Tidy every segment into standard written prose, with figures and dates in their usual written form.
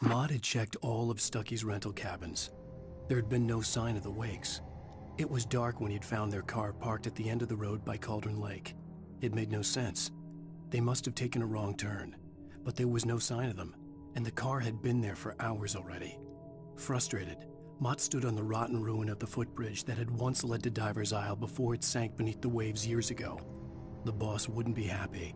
Maud had checked all of Stucky's rental cabins. There had been no sign of the Wakes. It was dark when he'd found their car parked at the end of the road by Cauldron Lake. It made no sense. They must have taken a wrong turn, but there was no sign of them, and the car had been there for hours already. Frustrated, Mott stood on the rotten ruin of the footbridge that had once led to Diver's Isle before it sank beneath the waves years ago. The boss wouldn't be happy.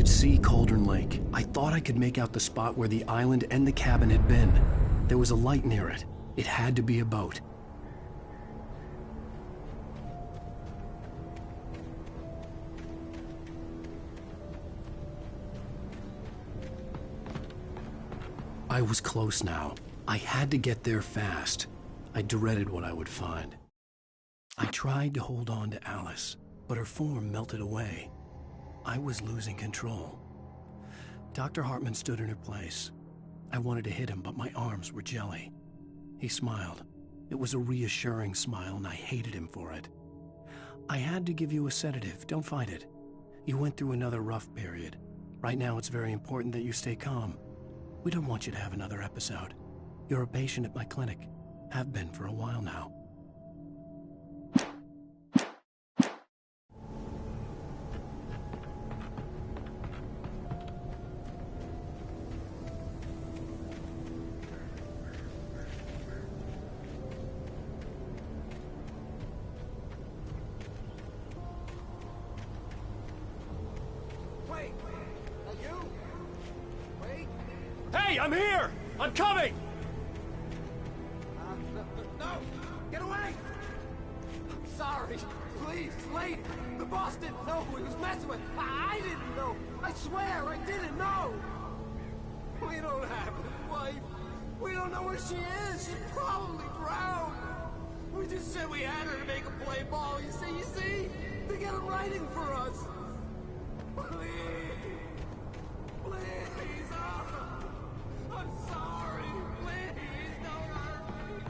could see Cauldron Lake. I thought I could make out the spot where the island and the cabin had been. There was a light near it. It had to be a boat. I was close now. I had to get there fast. I dreaded what I would find. I tried to hold on to Alice, but her form melted away. I was losing control. Dr. Hartman stood in her place. I wanted to hit him, but my arms were jelly. He smiled. It was a reassuring smile, and I hated him for it. I had to give you a sedative. Don't fight it. You went through another rough period. Right now, it's very important that you stay calm. We don't want you to have another episode. You're a patient at my clinic. Have been for a while now. Hey, I'm here! I'm coming! No! Get away! I'm sorry. Please, lady. The boss didn't know who he was messing with. I didn't know. I swear, I didn't know. We don't have his wife. We don't know where she is. She's probably drowned. We just said we had her to make a play ball. You see? To get him writing for us. Please. Please. I'm sorry. Please, don't hurt me.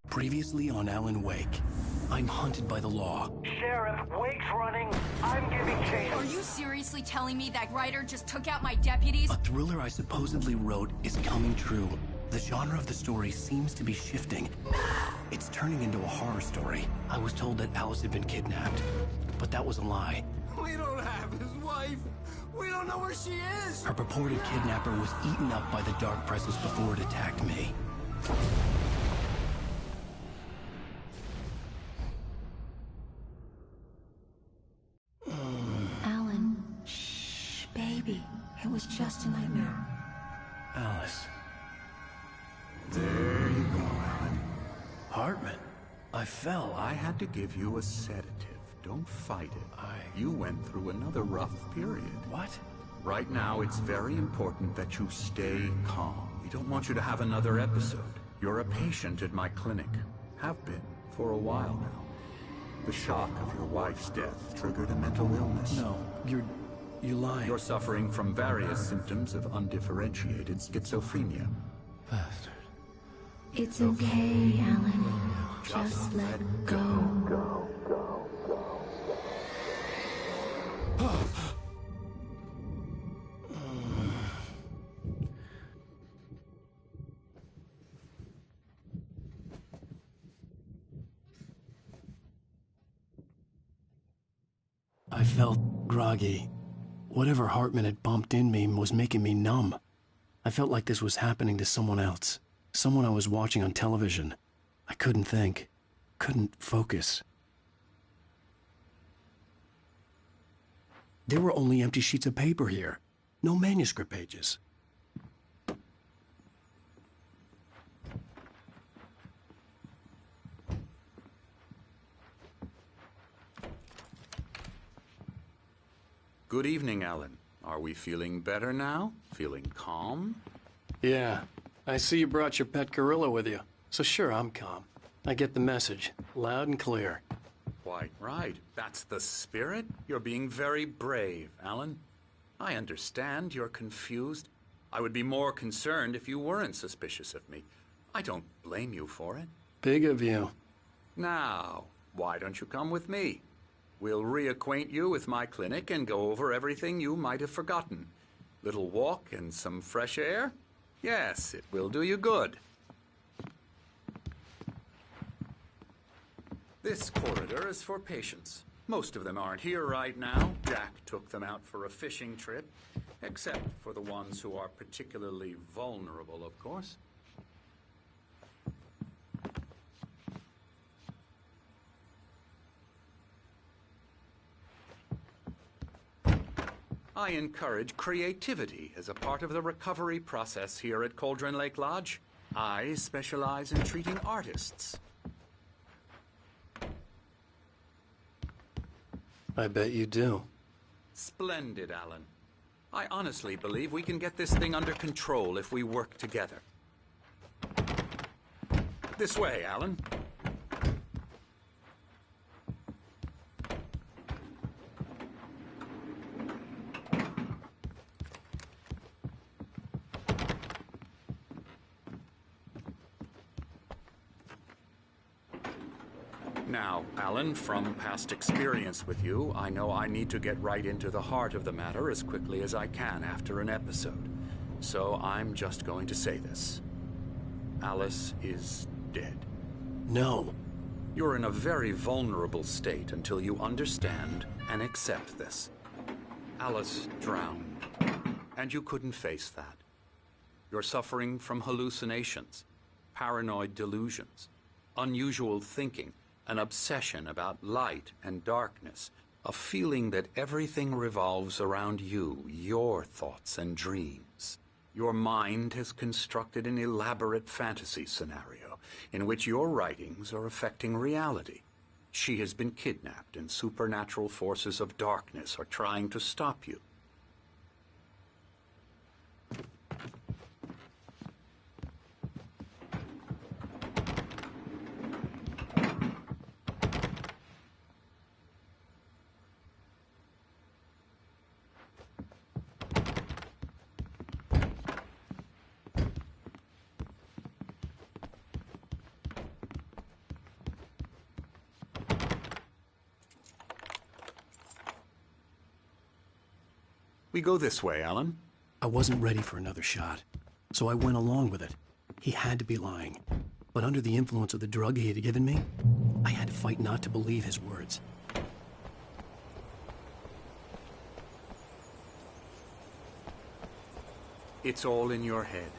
Previously on Alan Wake, I'm hunted by the law. Sheriff, Wake's running. I'm giving chase. Are you seriously telling me that writer just took out my deputies? A thriller I supposedly wrote is coming true. The genre of the story seems to be shifting. It's turning into a horror story. I was told that Alice had been kidnapped, but that was a lie. We don't have his wife. We don't know where she is. Her purported kidnapper was eaten up by the dark presence before it attacked me. Alan, shh, baby. It was just a nightmare. Alice. There you go, Alan. Hartman. I fell. I had to give you a sedative. Don't fight it. You went through another rough period. What? Right now, it's very important that you stay calm. We don't want you to have another episode. You're a patient at my clinic. Have been for a while now. The shock of your wife's death triggered a mental illness. No, you're lying. You're suffering from various symptoms of undifferentiated schizophrenia. Bastard. It's okay, Alan. Just let go. I felt groggy. Whatever Hartman had bumped in me was making me numb. I felt like this was happening to someone else. Someone I was watching on television. I couldn't think. Couldn't focus. There were only empty sheets of paper here. No manuscript pages. Good evening, Alan. Are we feeling better now? Feeling calm? Yeah. I see you brought your pet gorilla with you. So sure, I'm calm. I get the message. Loud and clear. Quite right. That's the spirit. You're being very brave, Alan. I understand you're confused. I would be more concerned if you weren't suspicious of me. I don't blame you for it. Big of you. Now, why don't you come with me? We'll reacquaint you with my clinic and go over everything you might have forgotten. Little walk and some fresh air? Yes, it will do you good. This corridor is for patients. Most of them aren't here right now. Jack took them out for a fishing trip, except for the ones who are particularly vulnerable, of course. I encourage creativity as a part of the recovery process here at Cauldron Lake Lodge. I specialize in treating artists. I bet you do. Splendid, Alan. I honestly believe we can get this thing under control if we work together. This way, Alan. Now, Alan, from past experience with you, I know I need to get right into the heart of the matter as quickly as I can after an episode. So I'm just going to say this. Alice is dead. No. You're in a very vulnerable state until you understand and accept this. Alice drowned, and you couldn't face that. You're suffering from hallucinations, paranoid delusions, unusual thinking, an obsession about light and darkness, a feeling that everything revolves around you, your thoughts and dreams. Your mind has constructed an elaborate fantasy scenario in which your writings are affecting reality. She has been kidnapped and supernatural forces of darkness are trying to stop you. We go this way, Alan. I wasn't ready for another shot, so I went along with it. He had to be lying. But under the influence of the drug he had given me, I had to fight not to believe his words. It's all in your head.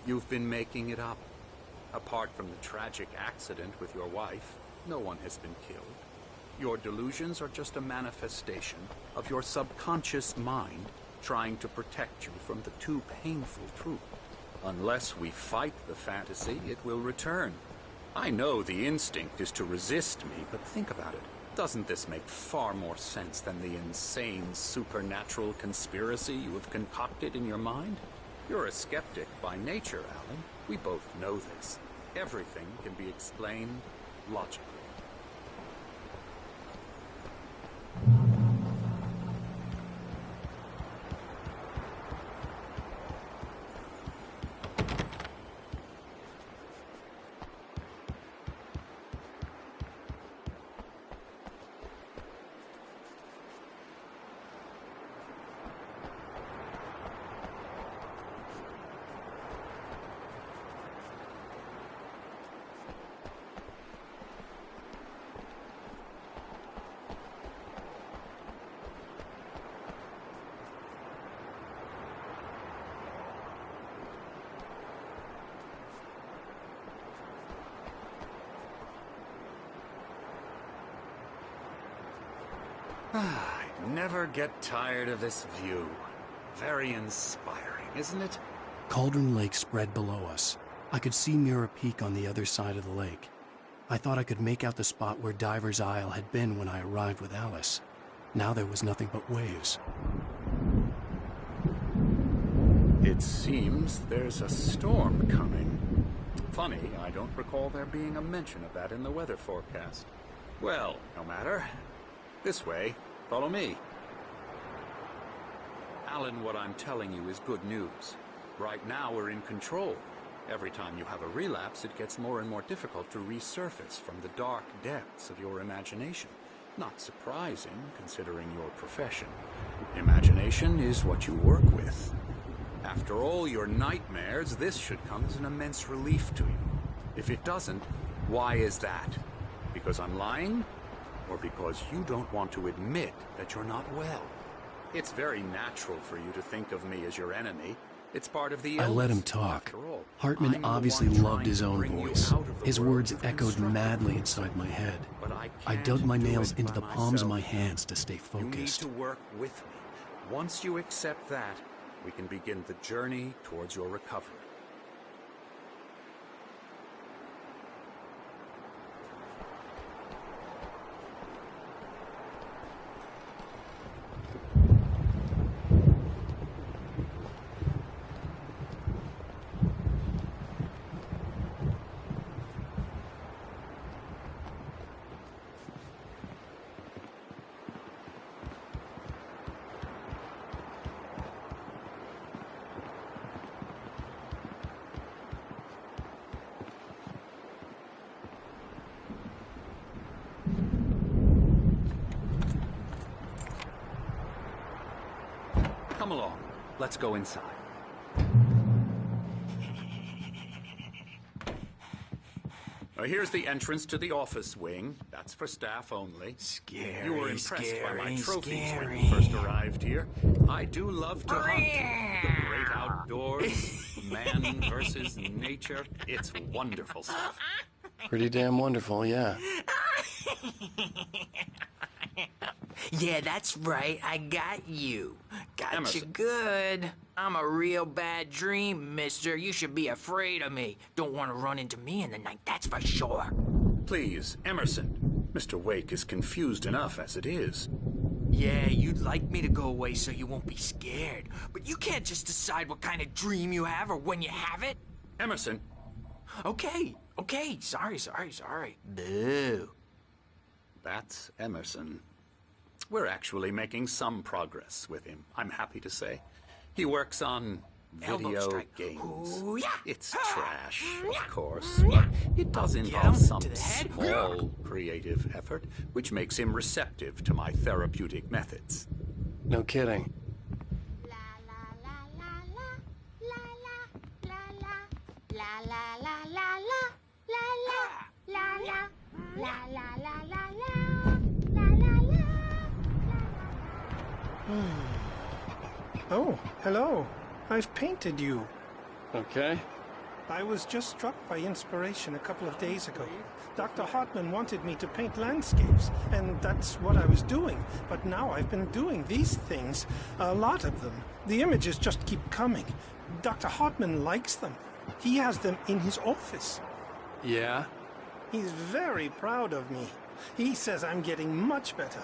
You've been making it up. Apart from the tragic accident with your wife, no one has been killed. Your delusions are just a manifestation of your subconscious mind trying to protect you from the too painful truth. Unless we fight the fantasy, it will return. I know the instinct is to resist me, but think about it. Doesn't this make far more sense than the insane supernatural conspiracy you have concocted in your mind? You're a skeptic by nature, Alan. We both know this. Everything can be explained logically. I never get tired of this view. Very inspiring, isn't it? Cauldron Lake spread below us. I could see Mirror Peak on the other side of the lake. I thought I could make out the spot where Diver's Isle had been when I arrived with Alice. Now there was nothing but waves. It seems there's a storm coming. Funny, I don't recall there being a mention of that in the weather forecast. Well, no matter. This way. Follow me. Alan, what I'm telling you is good news. Right now we're in control. Every time you have a relapse, it gets more and more difficult to resurface from the dark depths of your imagination. Not surprising, considering your profession. Imagination is what you work with. After all your nightmares, this should come as an immense relief to you. If it doesn't, why is that? Because I'm lying? Or because you don't want to admit that you're not well? It's very natural for you to think of me as your enemy. It's part of the illness. I let him talk. After all, Hartman I'm the obviously one loved his trying to own bring you voice. out of the His world words you've echoed constructed madly for inside yourself. my head. But I can't dug my do nails it into by the palms of my myself. hands to stay You need focused. to work with me. Once you accept that, we can begin the journey towards your recovery. Come along. Let's go inside. Now, here's the entrance to the office wing. That's for staff only. Scary, You were impressed by my scary, trophies when scary. you first arrived here. I do love to hunt. The great outdoors, man versus nature. It's wonderful stuff. Pretty damn wonderful, yeah. Yeah, that's right. I got you. Got you Emerson. good. I'm a real bad dream, mister. You should be afraid of me. Don't want to run into me in the night, that's for sure. Please, Emerson. Mr. Wake is confused enough as it is. Yeah, you'd like me to go away so you won't be scared. But you can't just decide what kind of dream you have or when you have it. Emerson, Okay. Sorry. Boo. that's Emerson. We're actually making some progress with him, I'm happy to say. He works on Elbow video strike. games. Ooh, yeah. It's trash, of course, but it does involve some to the head. small creative effort, which makes him receptive to my therapeutic methods. No kidding. Oh, hello. I've painted you. Okay. I was just struck by inspiration a couple of days ago. Dr. Hartman wanted me to paint landscapes, and that's what I was doing. But now I've been doing these things, a lot of them. The images just keep coming. Dr. Hartman likes them. He has them in his office. Yeah? He's very proud of me. He says I'm getting much better.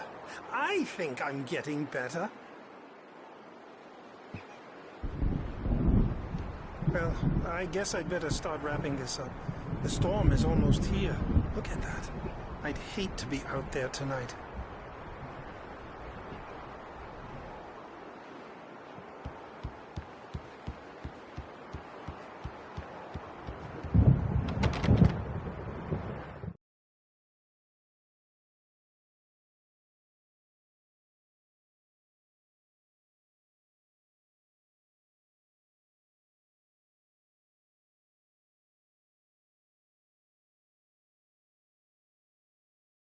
I think I'm getting better. Well, I guess I'd better start wrapping this up. The storm is almost here. Look at that. I'd hate to be out there tonight.